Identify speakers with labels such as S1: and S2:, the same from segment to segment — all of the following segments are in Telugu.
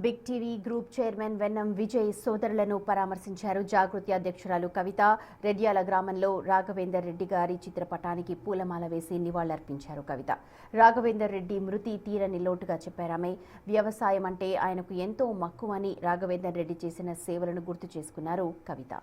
S1: Big TV group chairman వెన్నం Vijay సోదరులను పరామర్శించారు. జాగృతి అధ్యక్షురాలు కవిత రెడ్యాల గ్రామంలో రాఘవేందర్ రెడ్డి గారి చిత్రపటానికి పూలమాల వేసి నివాళులర్పించారు. కవిత రాఘవేందర్ రెడ్డి మృతి తీరని లోటుగా చెప్పారామె. వ్యవసాయం అంటే ఆయనకు ఎంతో మక్కువని, రాఘవేందర్ రెడ్డి చేసిన సేవలను గుర్తు చేసుకున్నారు కవిత.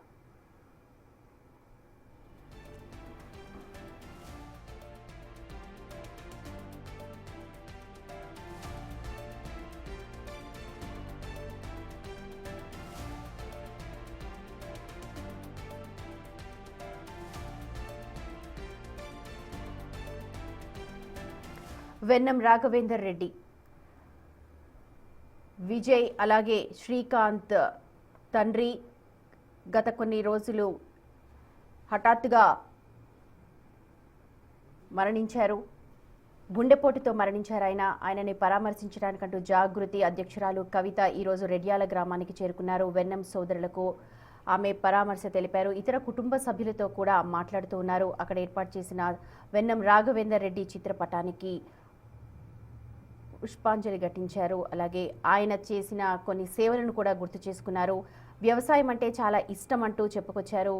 S1: వెన్నం రాఘవేందర్ రెడ్డి, విజయ్ అలాగే శ్రీకాంత్ తండ్రి గత కొన్ని రోజులు హఠాత్తుగా మరణించారు. గుండెపోటుతో మరణించారు. ఆయనని పరామర్శించడానికంటూ జాగృతి అధ్యక్షురాలు కవిత ఈరోజు రెడ్యాల గ్రామానికి చేరుకున్నారు. వెన్నం సోదరులకు ఆమె పరామర్శ తెలిపారు. ఇతర కుటుంబ సభ్యులతో కూడా మాట్లాడుతూ ఉన్నారు. అక్కడ ఏర్పాటు చేసిన వెన్నం రాఘవేందర్ రెడ్డి చిత్రపటానికి పుష్పాంజలి ఘటించారు. అలాగే ఆయన చేసిన కొన్ని సేవలను కూడా గుర్తు చేసుకున్నారు. వ్యవసాయం అంటే చాలా ఇష్టం అంటూ చెప్పుకొచ్చారు.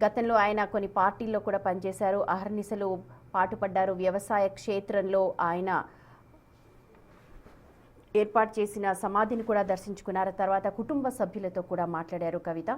S1: గతంలో ఆయన కొన్ని పార్టీల్లో కూడా పనిచేశారు. అహర్నిశలు పాటుపడ్డారు. వ్యవసాయ క్షేత్రంలో ఆయన ఏర్పాటు చేసిన సమాధిని కూడా దర్శించుకున్నారు. తర్వాత కుటుంబ సభ్యులతో కూడా మాట్లాడారు కవిత.